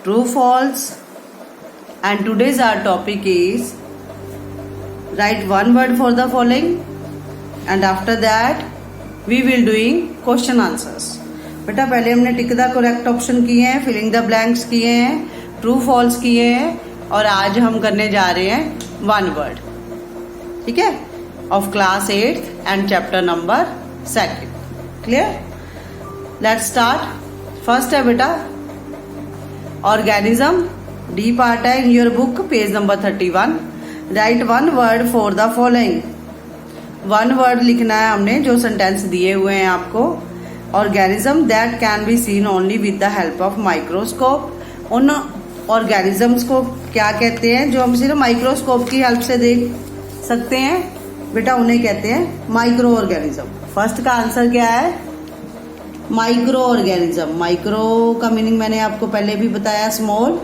true, false. And today's our topic is write one word for the following, and after that we will doing question answers. बेटा पहले हमने tick the correct option किए हैं, filling the blanks किए हैं, true false किए हैं, और आज हम करने जा रहे हैं वन वर्ड, ठीक है, of class 8th and chapter number 2. Clear? Let's start. First है बेटा ऑर्गेनिज्म. डी पार्ट है इन your book, page number 31. Right one word for the following. One word लिखना है हमने जो सेंटेंस दिए हुए हैं आपको. Organism that can be seen only with the help of microscope. उन ऑर्गेनिजम्स को क्या कहते हैं जो हम सिर्फ माइक्रोस्कोप की हेल्प से देख सकते हैं? बेटा उन्हें कहते हैं माइक्रो ऑर्गेनिज्म. फर्स्ट का आंसर क्या है? Micro organism. माइक्रो का मीनिंग मैंने आपको पहले भी बताया, स्मॉल.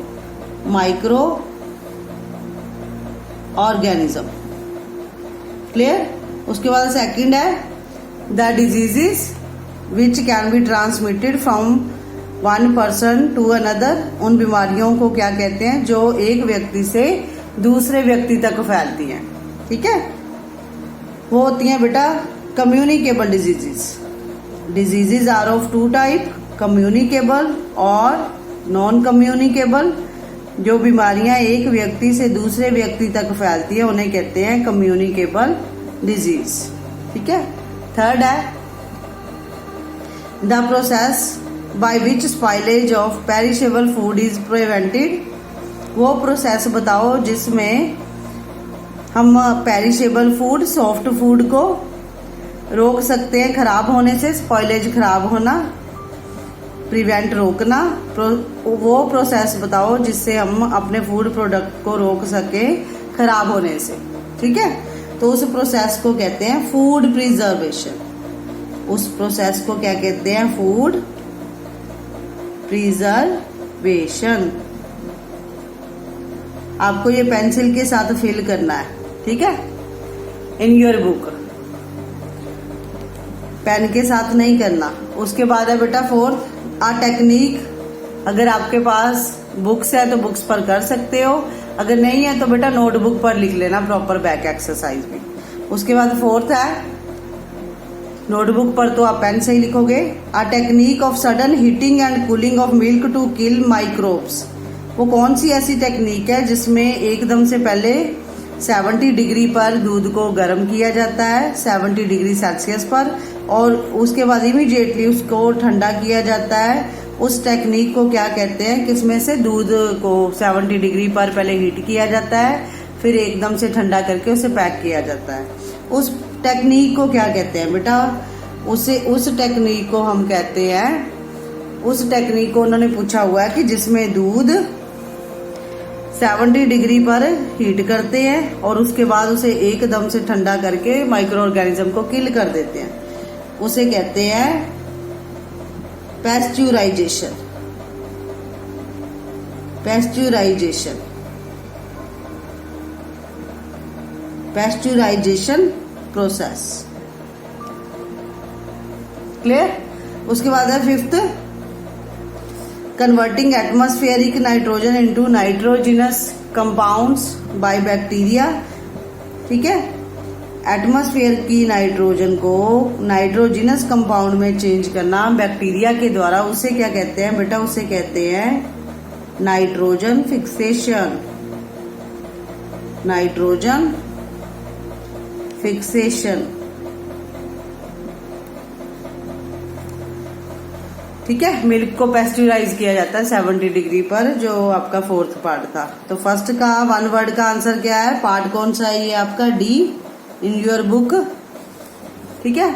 Micro organism. क्लियर? उसके बाद सेकंड है the diseases which can be transmitted from one person to another. उन बीमारियों को क्या कहते हैं जो एक व्यक्ति से दूसरे व्यक्ति तक फैलती हैं, ठीक है. वो होती हैं बेटा communicable diseases. Diseases are of two type, communicable और नॉन कम्युनिकेबल. जो बीमारियां एक व्यक्ति से दूसरे व्यक्ति तक फैलती है उन्हें कहते हैं कम्युनिकेबल डिजीज, ठीक है. थर्ड है the process by which spoilage of perishable food is prevented. वो प्रोसेस बताओ जिसमें हम पेरिशेबल फूड, सॉफ्ट फूड को रोक सकते हैं खराब होने से. स्पॉइलेज खराब होना, प्रिवेंट रोकना. वो प्रोसेस बताओ जिससे हम अपने फूड प्रोडक्ट को रोक सके खराब होने से, ठीक है. तो उस प्रोसेस को कहते हैं फूड प्रिजर्वेशन. उस प्रोसेस को क्या कहते हैं? Food preservation. आपको ये पेंसिल के साथ फिल करना है, ठीक है, इन योर बुक. पेन के साथ नहीं करना. उसके बाद है बेटा फोर्थ आ टेक्निक. अगर आपके पास बुक्स है तो बुक्स पर कर सकते हो, अगर नहीं है तो बेटा नोटबुक पर लिख लेना प्रॉपर बैक एक्सरसाइज भी. उसके बाद फोर्थ है नोटबुक पर तो आप पेन से ही लिखोगे. A technique of sudden heating and cooling of milk to kill microbes. वो कौन सी ऐसी टेक्निक है जिसमें एकदम से पहले 70 डिग्री पर दूध को गर्म किया जाता है, 70 डिग्री सेल्सियस पर, और उसके बाद इमीडिएटली उसको ठंडा किया जाता है. उस टेक्निक को क्या कहते हैं? किसमें से दूध को 70 डिग्री पर पहले हीट किया जाता है, फिर एकदम से ठंडा करके उसे पैक किया जाता है. उस टेक्निक को क्या कहते हैं बेटा? उस टेक्निक को हम कहते हैं, उस टेक्निक को उन्होंने पूछा हुआ है कि जिसमें दूध 70 डिग्री पर हीट करते हैं और उसके बाद उसे एकदम से ठंडा करके माइक्रो ऑर्गेनिज्म को किल कर देते हैं. उसे कहते हैं पैस्चुराइजेशन. पैस्चुराइजेशन. पैस्चुराइजेशन प्रोसेस. क्लियर? उसके बाद है fifth converting atmospheric nitrogen into nitrogenous compounds by bacteria, ठीक है. एटमॉस्फेयर की नाइट्रोजन को नाइट्रोजिनस कंपाउंड में चेंज करना बैक्टीरिया के द्वारा, उसे क्या कहते हैं बेटा? उसे कहते हैं नाइट्रोजन फिक्सेशन. नाइट्रोजन फिक्सेशन, ठीक है. मिल्क को पेस्चुराइज किया जाता है 70 डिग्री पर, जो आपका फोर्थ पार्ट था. तो फर्स्ट का वन वर्ड का आंसर क्या है? पार्ट कौन सा है? ये आपका डी इन योर बुक, ठीक है.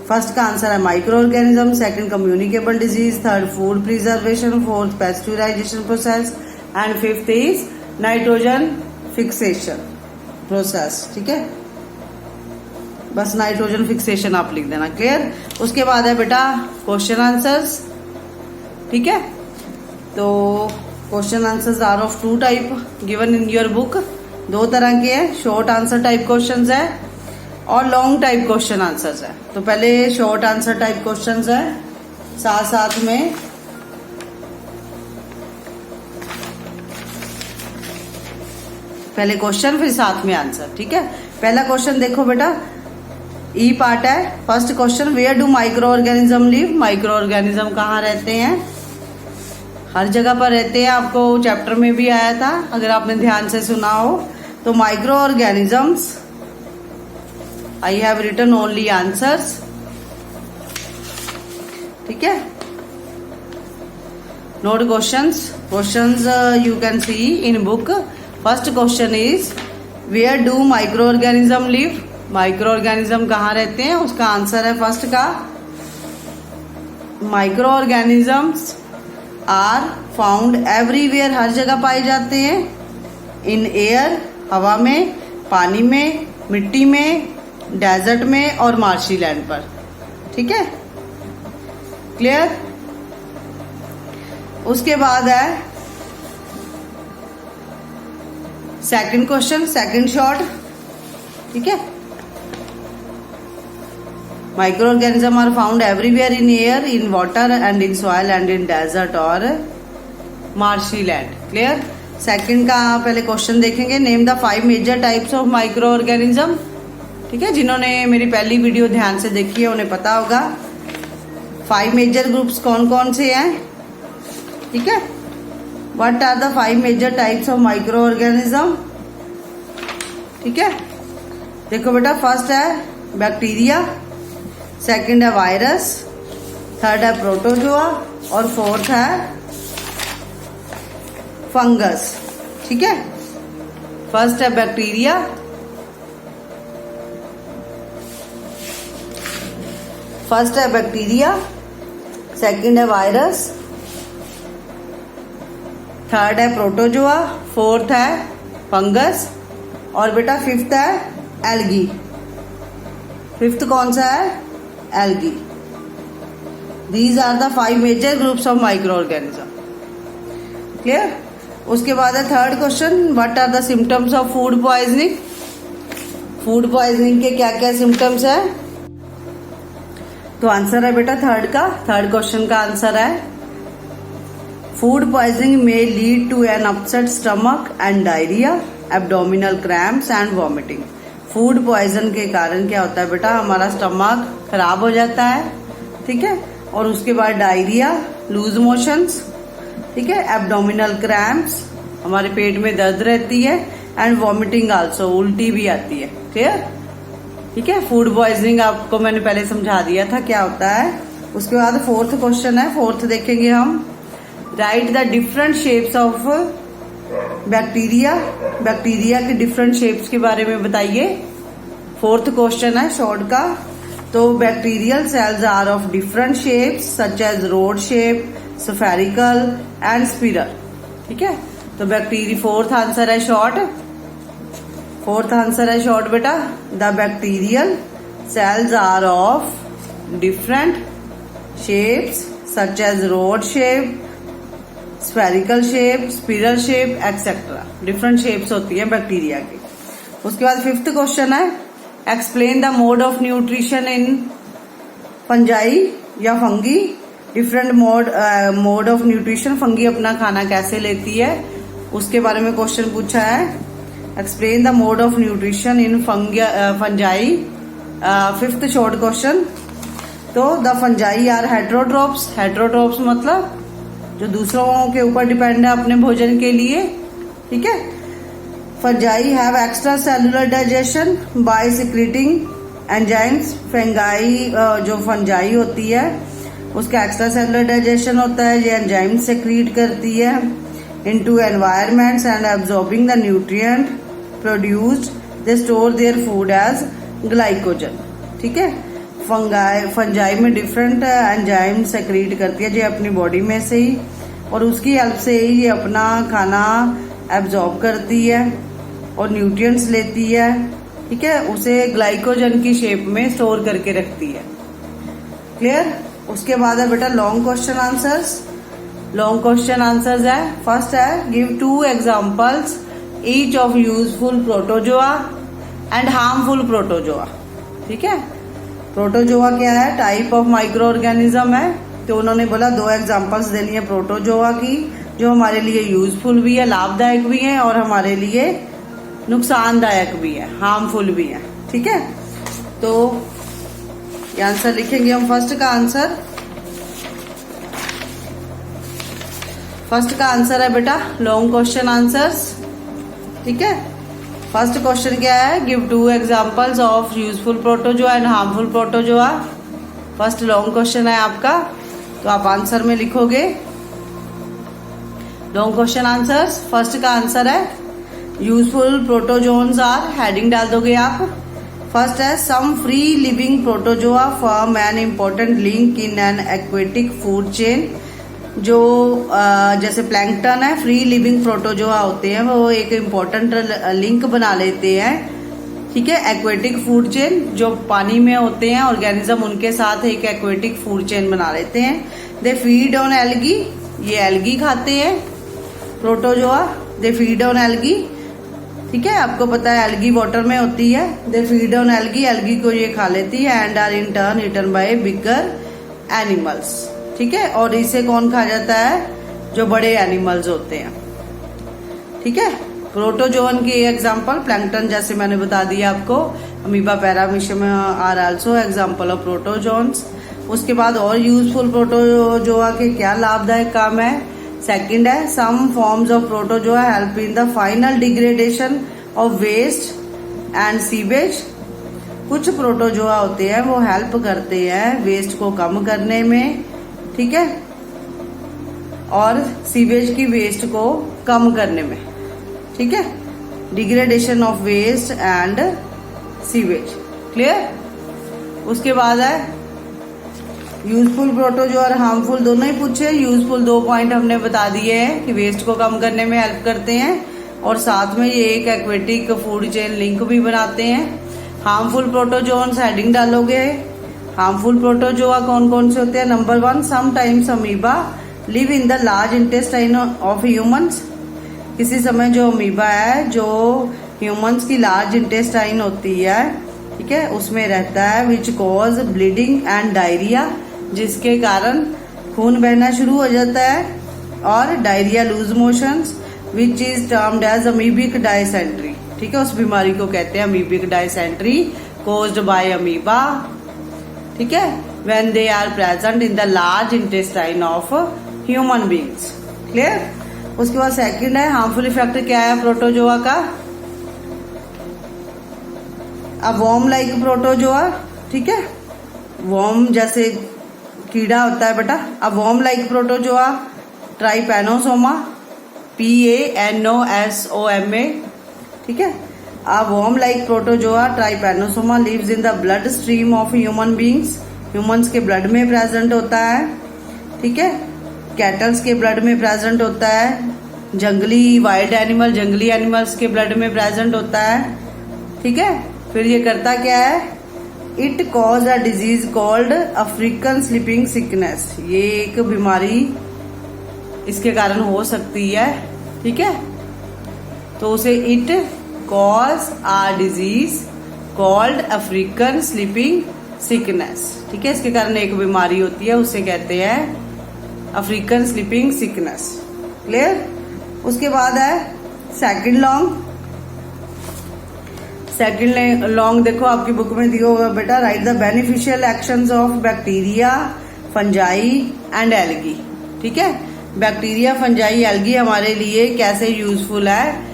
फर्स्ट का आंसर है micro organism, second communicable disease, third food preservation, fourth pasteurization process, and fifth is nitrogen fixation process, ठीक है. बस नाइट्रोजन फिक्सेशन आप लिख देना. क्लियर? उसके बाद है बेटा क्वेश्चन आंसर्स, ठीक है. तो question answers are of two type given in your book. 2 तरह के हैं, शॉर्ट आंसर टाइप क्वेश्चंस है और लॉन्ग टाइप क्वेश्चन आंसर्स है. तो पहले शॉर्ट आंसर टाइप क्वेश्चंस है, साथ साथ में पहले क्वेश्चन फिर साथ में आंसर, ठीक है। पहला क्वेश्चन देखो बेटा, ई पार्ट है। First question, where do micro organism live? Micro organism कहाँ रहते हैं? हर जगह पर रहते हैं, आपको चैप्टर में भी आया था अगर आपने ध्यान से सुना हो। तो micro organisms, I have written only answers, ठीक है। Note questions you can see in book. First question is, where do micro organism live? Micro organism कहाँ रहते हैं? उसका आंसर है फर्स्ट का, micro organisms are found everywhere, हर जगह पाए जाते हैं। इन एयर, हवा में, पानी में, मिट्टी में, डेजर्ट में और मार्शी लैंड पर, ठीक है, क्लियर। उसके बाद है सेकंड क्वेश्चन, सेकंड शॉर्ट, ठीक है। Microorganisms are found everywhere in air, in water and in soil and in desert और marshy land, clear। सेकंड का पहले क्वेश्चन देखेंगे, name the 5 major types of micro organism, ठीक है। जिन्होंने मेरी पहली वीडियो ध्यान से देखी है उन्हें पता होगा 5 मेजर ग्रुप्स कौन कौन से हैं, ठीक है। What are the 5 major types of micro organism, ठीक है। देखो बेटा, फर्स्ट है बैक्टीरिया, सेकंड है वायरस, थर्ड है प्रोटोजोआ और फोर्थ है फंगस, ठीक है। फर्स्ट है बैक्टीरिया, सेकंड है वायरस, थर्ड है प्रोटोजोआ, फोर्थ है फंगस और बेटा फिफ्थ है एल्गी। फिफ्थ कौन सा है? Algae. These are the 5 major groups of micro organism, clear. उसके बाद है third question, what are the symptoms of food poisoning? Food poisoning के क्या क्या सिम्टम्स है? तो आंसर है बेटा थर्ड क्वेश्चन का आंसर है, फूड पॉइजनिंग में lead to an upset stomach and diarrhoea, abdominal cramps and vomiting. Food poison के कारण क्या होता है बेटा, हमारा स्टमक खराब हो जाता है, ठीक है, और उसके बाद डायरिया, लूज मोशंस, ठीक है, एब्डोमिनल क्रैम्प्स, हमारे पेट में दर्द रहती है, एंड वॉमिटिंग आल्सो, उल्टी भी आती है, क्लियर, ठीक है। फूड पॉइजनिंग आपको मैंने पहले समझा दिया था क्या होता है। उसके बाद फोर्थ क्वेश्चन है, फोर्थ देखेंगे हम, right the different shapes of bacteria. Bacteria के डिफरेंट शेप्स के बारे में बताइए। फोर्थ क्वेश्चन है शॉर्ट का। तो bacterial cells are of different shapes such as rod shape, spherical and spiral, ठीक है। तो बैक्टीरिया, फोर्थ आंसर है शॉर्ट बेटा, the bacterial cells are of different shapes such as rod shape, spherical shape, spiral shape etcetera. Different shapes होती है bacteria की। उसके बाद फिफ्थ क्वेश्चन है, explain the mode of nutrition in fungi या fungi. Different mode of nutrition, fungi अपना खाना कैसे लेती है उसके बारे में क्वेश्चन पूछा है। Explain the mode of nutrition in fungi, fifth short question. तो द फंजाई आर हेट्रोट्रोप्स। हेट्रोट्रोप्स मतलब जो दूसरों के ऊपर डिपेंड है अपने भोजन के लिए, ठीक है। Fungi have extra cellular digestion bye secreting enzymes. Fungi जो फंजाई होती है उसका एक्स्ट्रा सेलुलर डाइजेशन होता है, ये एंजाइम सेक्रीट करती है into environments and absorbing the nutrient produced, they store their food as glycogen, ठीक है। फंजाई में डिफरेंट एंजाइम सेक्रीट करती है जो अपनी बॉडी में से ही, और उसकी हेल्प से ही ये अपना खाना एब्जॉर्ब करती है और न्यूट्रिएंट्स लेती है, ठीक है, उसे ग्लाइकोजन की शेप में स्टोर करके रखती है, क्लियर। उसके बाद है बेटा long question answers. Long question answers है, फर्स्ट है, give 2 examples each of useful protozoa and harmful protozoa, ठीक है। प्रोटोजोआ क्या है, टाइप ऑफ माइक्रो ऑर्गेनिज्म है, तो उन्होंने बोला 2 एग्जांपल्स देनी है प्रोटोजोआ की जो हमारे लिए यूजफुल भी है, लाभदायक भी है और हमारे लिए नुकसानदायक भी है, हार्मफुल भी है। ठीक है, तो ये आंसर लिखेंगे हम। फर्स्ट का आंसर है बेटा लॉन्ग क्वेश्चन आंसर्स। ठीक है, फर्स्ट क्वेश्चन क्या है, give 2 examples of useful protozoa and harmful protozoa. First long question है आपका, तो आप आंसर में लिखोगे लॉन्ग क्वेश्चन आंसर्स। फर्स्ट का आंसर है यूजफुल प्रोटोजोन्स आर, हेडिंग डाल दोगे आप। फर्स्ट है some free living protozoa form an important link in an aquatic food chain. जो जैसे प्लैंकटन है, फ्री लिविंग प्रोटोजोआ होते हैं, वो एक इम्पोर्टेंट लिंक बना लेते हैं। ठीक है, एक्वेटिक फूड चेन, जो पानी में होते हैं ऑर्गेनिज्म, उनके साथ एक एक्वेटिक फूड चेन बना लेते हैं। दे फीड ऑन एल्गी, ये एल्गी खाते हैं protozoa, they feed on algae. ठीक है, आपको पता है एल्गी वाटर में होती है। They feed on algae, algae को ये खा लेती है। And are in turn eaten by bigger animals. ठीक है, और इसे कौन खा जाता है, जो बड़े एनिमल्स होते हैं। ठीक है, प्रोटोजोन की एग्जांपल प्लैंकटन, जैसे मैंने बता दिया आपको, amoeba, paramecium are also example of protozoans. उसके बाद और यूजफुल प्रोटोजोआ के क्या लाभदायक काम है। सेकंड है some forms of protozoa help in the final degradation of waste and sewage. कुछ प्रोटोजोआ होते हैं वो हेल्प करते हैं वेस्ट को कम करने में। ठीक है, और सीवेज की वेस्ट को कम करने में। ठीक है, degradation of waste and sewage, clear. उसके बाद है यूजफुल प्रोटोजोआ और हार्मफुल दोनों ही पूछे। यूजफुल 2 पॉइंट हमने बता दिए हैं कि वेस्ट को कम करने में हेल्प करते हैं, और साथ में ये एक एक्वेटिक फूड चेन लिंक भी बनाते हैं। हार्मफुल प्रोटोजोन्स, हेडिंग डालोगे। हार्मफुल प्रोटोजोआ कौन कौन से होते हैं। Number 1, sometimes amoeba live in the large intestine of humans. किसी समय जो अमीबा है, जो ह्यूमंस की लार्ज इंटेस्टाइन होती है, ठीक है, उसमें रहता है। Which cause bleeding and diarrhoea, जिसके कारण खून बहना शुरू हो जाता है, और diarrhoea, loose motions, which is termed as amoebic dysentery. ठीक है, उस बीमारी को कहते हैं amoebic dysentery, caused by amoeba. ठीक है, when they are present in the large intestine of human beings, clear. उसके बाद सेकंड है हार्मफुल इफेक्ट क्या है प्रोटोजोआ का। अब वॉर्म लाइक प्रोटोजोआ, ठीक है, वॉर्म जैसे कीड़ा होता है बेटा। अब worm like protozoa trypanosoma, PANOSOMA, ठीक है। अब worm like protozoa trypanosoma lives in the blood stream of human beings, humans के ब्लड में प्रेजेंट होता है, ठीक है। कैटल्स के ब्लड में प्रेजेंट होता है, जंगली वाइल्ड एनिमल, जंगली एनिमल्स के ब्लड में प्रेजेंट होता है, ठीक है। फिर ये करता क्या है, it cause a disease called African sleeping sickness, ये एक बीमारी इसके कारण हो सकती है, ठीक है। तो उसे it cause a disease called African sleeping sickness, ठीक है, इसके कारण एक बीमारी होती है, उसे कहते हैं अफ्रीकन स्लीपिंग सिकनेस, क्लियर। उसके बाद है सेकंड लॉन्ग देखो आपकी बुक में दिया होगा बेटा, right the beneficial actions of bacteria, fungi and algae, ठीक है। बैक्टीरिया, फंजाई, एल्गी हमारे लिए कैसे यूजफुल है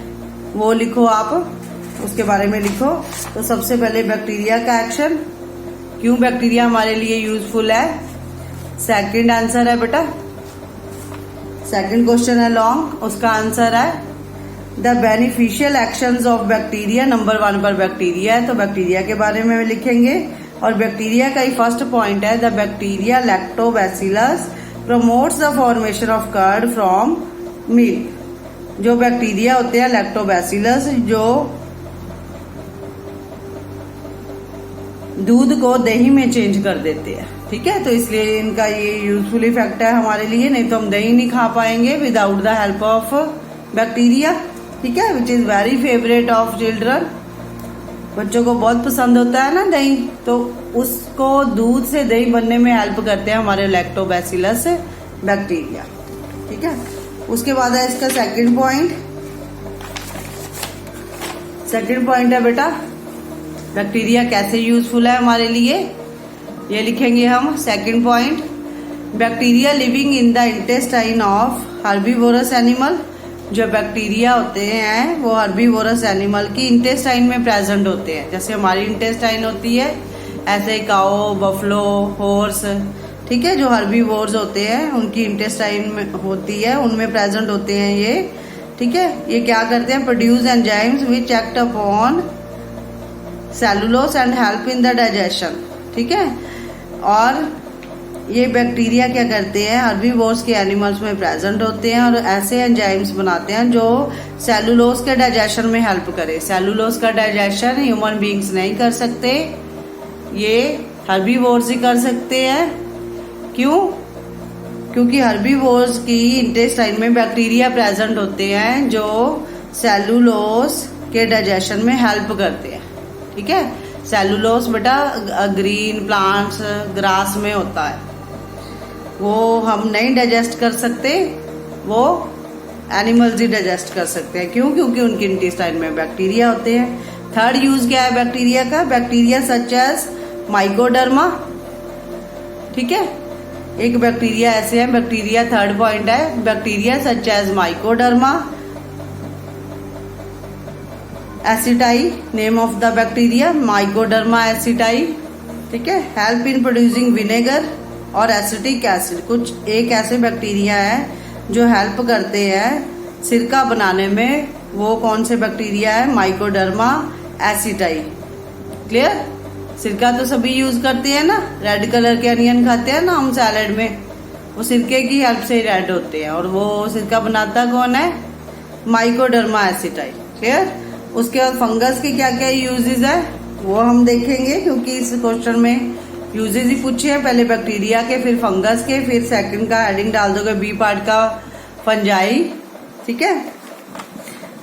वो लिखो आप, उसके बारे में लिखो। तो सबसे पहले बैक्टीरिया का एक्शन, क्यों बैक्टीरिया हमारे लिए यूजफुल है, सेकंड आंसर है बेटा, सेकंड क्वेश्चन है लॉन्ग, उसका आंसर है the beneficial actions of bacteria. Number 1 पर बैक्टीरिया है तो बैक्टीरिया के बारे में लिखेंगे, और बैक्टीरिया का ही फर्स्ट पॉइंट है the bacteria lactobacillus promotes the formation of curd from milk. जो बैक्टीरिया होते हैं लैक्टोबैसिलस, जो दूध को दही में चेंज कर देते हैं, ठीक है। तो इसलिए इनका ये यूजफुल इफेक्ट है हमारे लिए, नहीं तो हम दही नहीं खा पाएंगे without the help of bacteria, ठीक है, which is very favourite of children. बच्चों को बहुत पसंद होता है ना दही, तो उसको दूध से दही बनने में हेल्प करते हैं हमारे लैक्टोबैसिलस बैक्टीरिया, ठीक है। उसके बाद है इसका सेकंड पॉइंट, सेकंड पॉइंट है बेटा बैक्टीरिया कैसे यूजफुल है हमारे लिए, ये लिखेंगे हम। Second point, bacteria living in the intestine of herbivorous animal. जो बैक्टीरिया होते हैं वो हर्बीवोरस एनिमल की इंटेस्टाइन में प्रेजेंट होते हैं। जैसे हमारी इंटेस्टाइन होती है ऐसे काओ, बफलो, हॉर्स, ठीक है, जो हर्बीवोर्स होते हैं उनकी इंटेस्टाइन में होती है, उनमें प्रेजेंट होते हैं ये, ठीक है। ये क्या करते हैं, produce enzymes which act upon cellulose and help in the digestion, ठीक है। और ये बैक्टीरिया क्या करते हैं, हर्बीवोर्स के एनिमल्स में प्रेजेंट होते हैं और ऐसे एंजाइम्स बनाते हैं जो सेलुलोज के डाइजेशन में हेल्प करे। सेलुलोज का डाइजेशन ह्यूमन बींग्स नहीं कर सकते, ये हर्बीवोर्स ही कर सकते हैं। क्यों? क्योंकि हर्बीवोर्स की इंटेस्टाइन में बैक्टीरिया प्रेजेंट होते हैं जो सेलुलोज के डाइजेशन में हेल्प करते हैं, ठीक है। सेलुलोज बेटा ग्रीन प्लांट्स, ग्रास में होता है, वो हम नहीं डाइजेस्ट कर सकते, वो एनिमल्स ही डाइजेस्ट कर सकते हैं। क्यों? क्योंकि उनकी इंटेस्टाइन में बैक्टीरिया होते हैं। थर्ड यूज क्या है बैक्टीरिया का, बैक्टीरिया सच एज माइकोडर्मा, ठीक है। एक बैक्टीरिया ऐसे है, बैक्टीरिया थर्ड पॉइंट है, bacteria such as mycoderma aceti, name of the bacteria mycoderma aceti, ठीक है। हेल्प इन प्रोड्यूसिंग विनेगर और एसिटिक एसिड। कुछ एक ऐसे बैक्टीरिया है जो हेल्प करते हैं सिरका बनाने में, वो कौन से बैक्टीरिया है, माइकोडर्मा एसिटाई। क्लियर? सिरका तो सभी यूज करते हैं ना, रेड कलर के अनियन खाते हैं ना हम सैलेड में, वो सिरके की हेल्प से रेड होते हैं और वो सिरका बनाता कौन है, माइकोडर्मा एसिटाई। क्लियर? उसके बाद फंगस के क्या क्या यूजेस है वो हम देखेंगे, क्योंकि इस क्वेश्चन में यूजेस ही पूछे हैं, पहले बैक्टीरिया के, फिर फंगस के, फिर सेकंड का हेडिंग डाल दोगे बी पार्ट का फंजाई, ठीक है।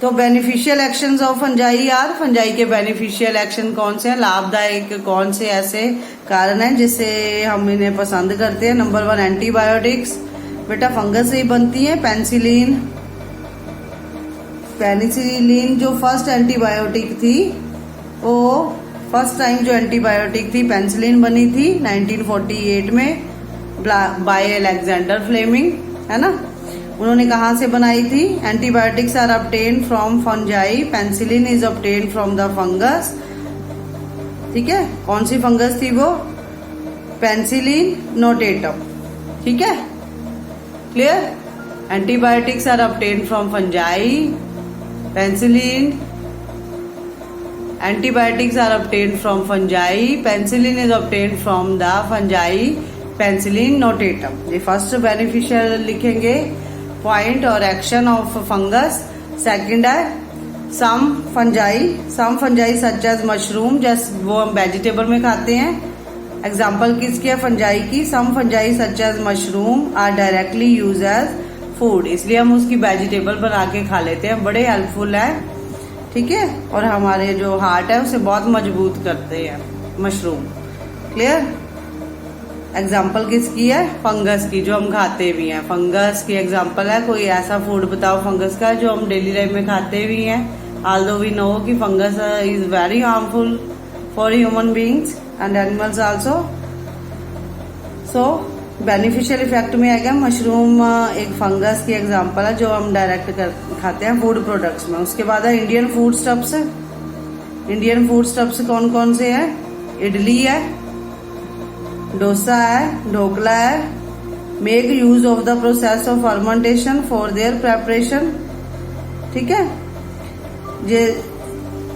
तो बेनिफिशियल एक्शंस ऑफ फंजाई यार, फंजाई के बेनिफिशियल एक्शन कौन से हैं, लाभदायक कौन से ऐसे कारण हैं जिससे हम इन्हें पसंद करते हैं। नंबर 1 एंटीबायोटिक्स, बेटा फंगस से ही बनती है। पेनिसिलिन जो फर्स्ट एंटीबायोटिक थी, वो फर्स्ट टाइम जो एंटीबायोटिक थी पेनिसिलिन बनी थी 1948 में बाय अलेक्जेंडर फ्लेमिंग, है ना। उन्होंने कहाँ से बनाई थी, antibiotics are obtained from fungi, penicillin is obtained from the fungus, ठीक है। कौन सी फंगस थी वो, पेनिसिलिन नोटेटम, ठीक है। Clear? Antibiotics are obtained from fungi, penicillin, antibiotics are obtained from fungi, penicillin is obtained from the fungi, penicillin notatum। ये first beneficial लिखेंगे point और एक्शन ऑफ फंगस। सेकंड है सम fungi such as mushroom, जैसे वो हम vegetable में खाते हैं। एग्जाम्पल किसकी है फंजाई की, some fungi such as mushroom are directly use as food, इसलिए हम उसकी वेजिटेबल बना के खा लेते हैं, बड़े हेल्पफुल है, ठीक है। और हमारे जो हार्ट है उसे बहुत मजबूत करते हैं मशरूम। क्लियर? एग्जाम्पल किसकी है, फंगस की, जो हम खाते भी हैं। फंगस की एग्जाम्पल है, कोई ऐसा फूड बताओ फंगस का जो हम डेली लाइफ में खाते भी हैं। ऑल्दो वी नो कि fungus is very harmful for human beings and animals also. So beneficial effect में आएगा मशरूम, एक फंगस की एग्जांपल है जो हम डायरेक्ट खाते हैं फूड प्रोडक्ट्स में। उसके बाद है Indian food stuffs. Indian food stuffs कौन कौन से हैं, इडली है, डोसा है, ढोकला है। Make use of the process of fermentation for their preparation, ठीक है। ये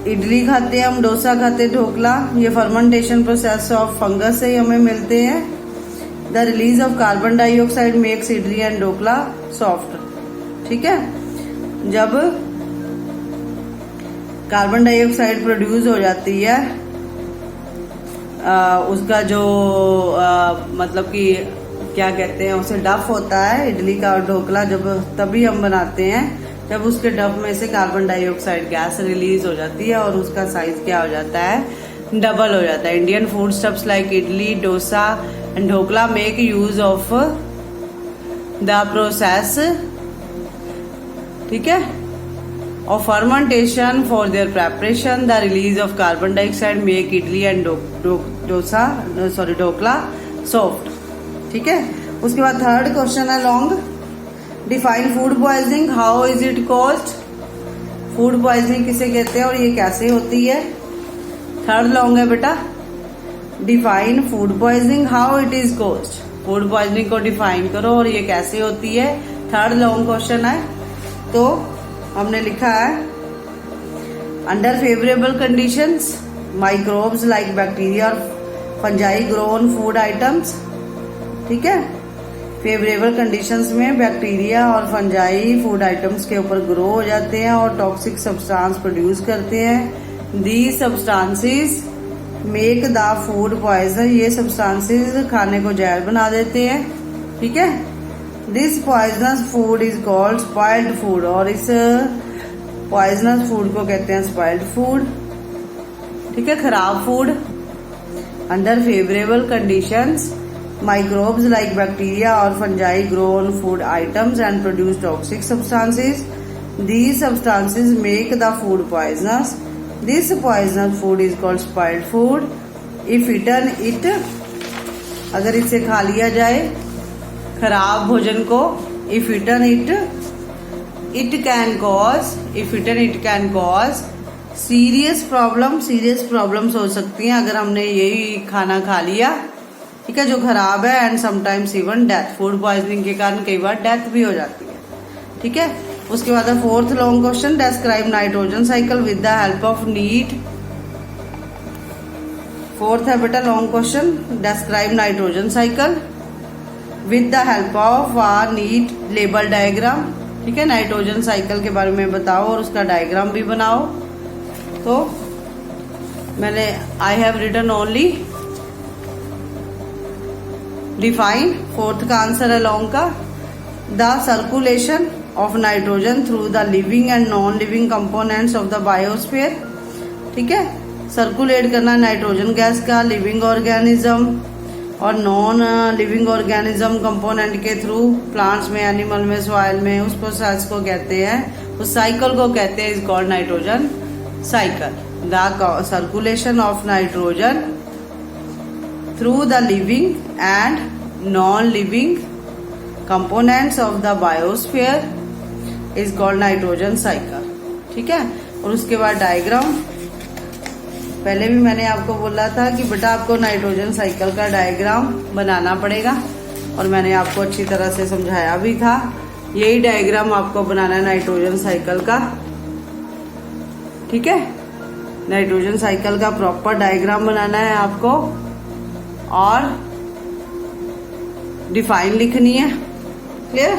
इडली खाते हैं हम, डोसा खाते हैं, ढोकला, ये फर्मेंटेशन प्रोसेस ऑफ फंगस से ही हमें मिलते हैं। The release of carbon dioxide makes idli and dhokla soft, ठीक है। जब कार्बन डाइऑक्साइड प्रोड्यूस हो जाती है, उसका जो मतलब कि क्या कहते हैं उसे, डफ होता है इडली का और ढोकला, जब तभी हम बनाते हैं जब उसके डफ में से कार्बन डाइऑक्साइड गैस रिलीज हो जाती है और उसका साइज क्या हो जाता है, डबल हो जाता है। Indian food stuffs like idli, dosa and dhokla make use of the process, ठीक है, of fermentation for their preparation. The release of carbon dioxide make idli and dhokla soft. ठीक है. उसके बाद थर्ड क्वेश्चन है long. Define food poisoning. How is it caused. Food poisoning किसे कहते हैं और ये कैसे होती है. थर्ड लॉन्ग है बेटा. Define food poisoning. How it is caused. Food poisoning को डिफाइन करो और ये कैसे होती है. थर्ड लॉन्ग क्वेश्चन है. तो हमने लिखा है under favourable conditions microbes like bacteria और fungi grow on food items. ठीक है. फेवरेबल कंडीशंस में बैक्टीरिया और फंजाई फूड आइटम्स के ऊपर ग्रो हो जाते हैं और टॉक्सिक सब्सटेंस प्रोड्यूस करते हैं. These substances make the food poison. ये सब्सटेंसेस खाने को जहर बना देते हैं. ठीक है. This poisonous food is called spoiled food. और इस पॉइजनस फूड को कहते हैं स्पॉइल्ड फूड. ठीक है. खराब food. Under favourable conditions microbes like bacteria और fungi grow on food items and produce toxic substances. These substances make the food poisonous. This poisonous food is called spoiled food. If eaten it. अगर इसे खा लिया जाए खराब भोजन को. If eaten it can cause serious problems हो सकती हैं अगर हमने यही खाना खा लिया. ठीक है. जो खराब है. And sometimes even death. Food poisoning के कारण कई बार डेथ भी हो जाती है. ठीक है. उसके बाद है fourth long question. Describe nitrogen cycle with the help of neat. Fourth है बेटा long question. Describe nitrogen cycle with the help of a neat label diagram. ठीक है. नाइट्रोजन साइकिल के बारे में बताओ और उसका डायग्राम भी बनाओ. तो मैंने I have written only define. Fourth का आंसर है लॉन्ग का. The circulation of nitrogen through the living and non living components of the biosphere. ठीक है. सर्कुलेट करना नाइट्रोजन गैस का लिविंग ऑर्गेनिज्म और नॉन लिविंग ऑर्गेनिज्म कंपोनेंट के through plants में, एनिमल में, सॉइल में, उस प्रोसेस को कहते हैं, उस साइकिल को कहते हैं is called nitrogen cycle. The circulation of nitrogen through the living and non living components of the biosphere is called nitrogen cycle. ठीक है. और उसके बाद डायग्राम. पहले भी मैंने आपको बोला था कि बेटा आपको नाइट्रोजन साइकिल का डायग्राम बनाना पड़ेगा और मैंने आपको अच्छी तरह से समझाया भी था. यही डायग्राम आपको बनाना है नाइट्रोजन साइकिल का. ठीक है. नाइट्रोजन साइकिल का प्रॉपर डायग्राम बनाना है आपको और डिफाइन लिखनी है. क्लियर.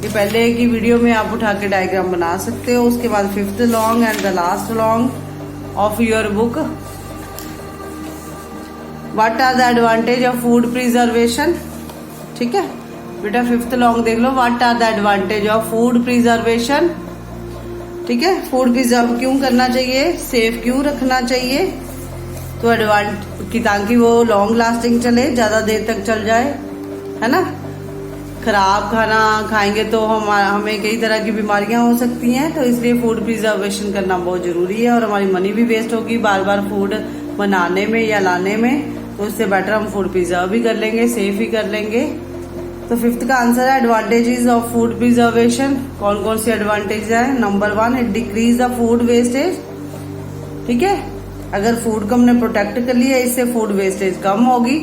ये पहले की वीडियो में आप उठा के डायग्राम बना सकते हो. उसके बाद fifth long and the last long of your book. What are the advantage of food preservation. ठीक है बेटा. फिफ्थ लॉन्ग देख लो. What are the advantage of food preservation. ठीक है. फूड प्रिजर्व क्यों करना चाहिए, सेफ क्यों रखना चाहिए. तो ताकि वो लॉन्ग लास्टिंग चले, ज्यादा देर तक चल जाए. है ना. खराब खाना खाएंगे तो हमें कई तरह की बीमारियां हो सकती हैं. तो इसलिए फूड प्रिजर्वेशन करना बहुत जरूरी है और हमारी मनी भी वेस्ट होगी बार बार फूड बनाने में या लाने में. तो उससे बेटर हम फूड प्रिजर्व भी कर लेंगे, सेफ ही कर लेंगे. तो फिफ्थ का आंसर है एडवांटेजेस ऑफ फूड प्रिजर्वेशन. कौन कौन सी एडवांटेज है. Number 1 it decrease the food wastage. ठीक है. अगर फूड को हमने प्रोटेक्ट कर लिया इससे फूड वेस्टेज कम होगी.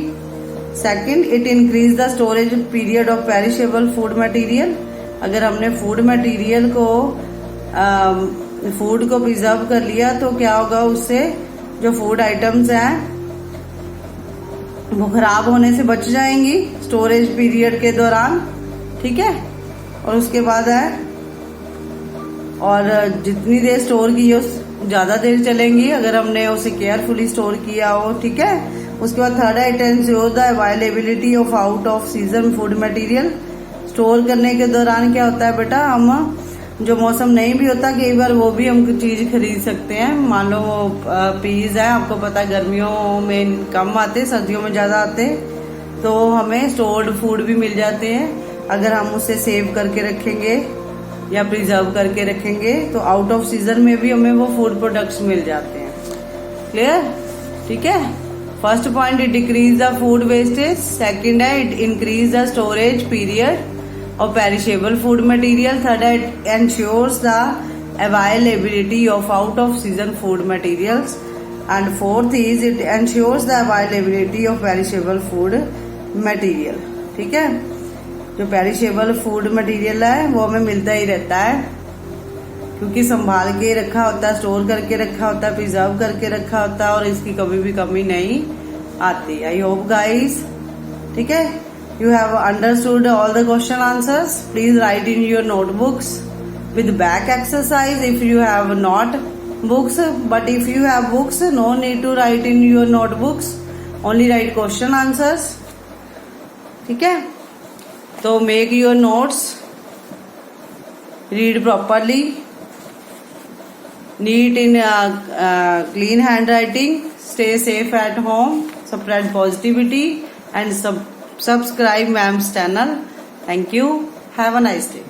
Second it increase the storage period of perishable food material. अगर हमने फूड मटेरियल को फूड को प्रिजर्व कर लिया तो क्या होगा, उससे जो फूड आइटम्स हैं वो खराब होने से बच जाएंगी स्टोरेज पीरियड के दौरान. ठीक है. और उसके बाद है और जितनी देर स्टोर की हो ज्यादा देर चलेंगी अगर हमने उसे केयरफुली स्टोर किया हो. ठीक है. उसके बाद थर्ड है it ensure the availability of out of season food material. Store करने के दौरान क्या होता है बेटा, हम जो मौसम नहीं भी होता कई बार वो भी हम चीज खरीद सकते हैं. मान लो पीज है, आपको पता है गर्मियों में कम आते, सर्दियों में ज्यादा आते, तो हमें स्टोर्ड फूड भी मिल जाते हैं अगर हम उसे सेव करके रखेंगे या प्रिजर्व करके रखेंगे तो आउट ऑफ सीजन में भी हमें वो फूड प्रोडक्ट्स मिल जाते हैं। क्लियर? ठीक है। First point, it decrease the food wastage. Second है it increase the storage period of perishable food material. Third है it ensures the availability of out of season food materials. And fourth is it ensures the availability of perishable food material. ठीक है। जो perishable food material है वो हमें मिलता ही रहता है, क्योंकि संभाल के रखा होता है, स्टोर करके रखा होता है, प्रिजर्व करके रखा होता है और इसकी कभी भी कमी नहीं आती। आई होप गाइस, ठीक है, you have understood all the question answers. Please right in your notebooks with back exercise if you have not books, but if you have books no need to write in your notebooks, only write question answers। ठीक है, तो make your notes, read properly, neat in clean handwriting, stay safe at home, spread positivity and subscribe ma'am's channel। Thank you, have a nice day।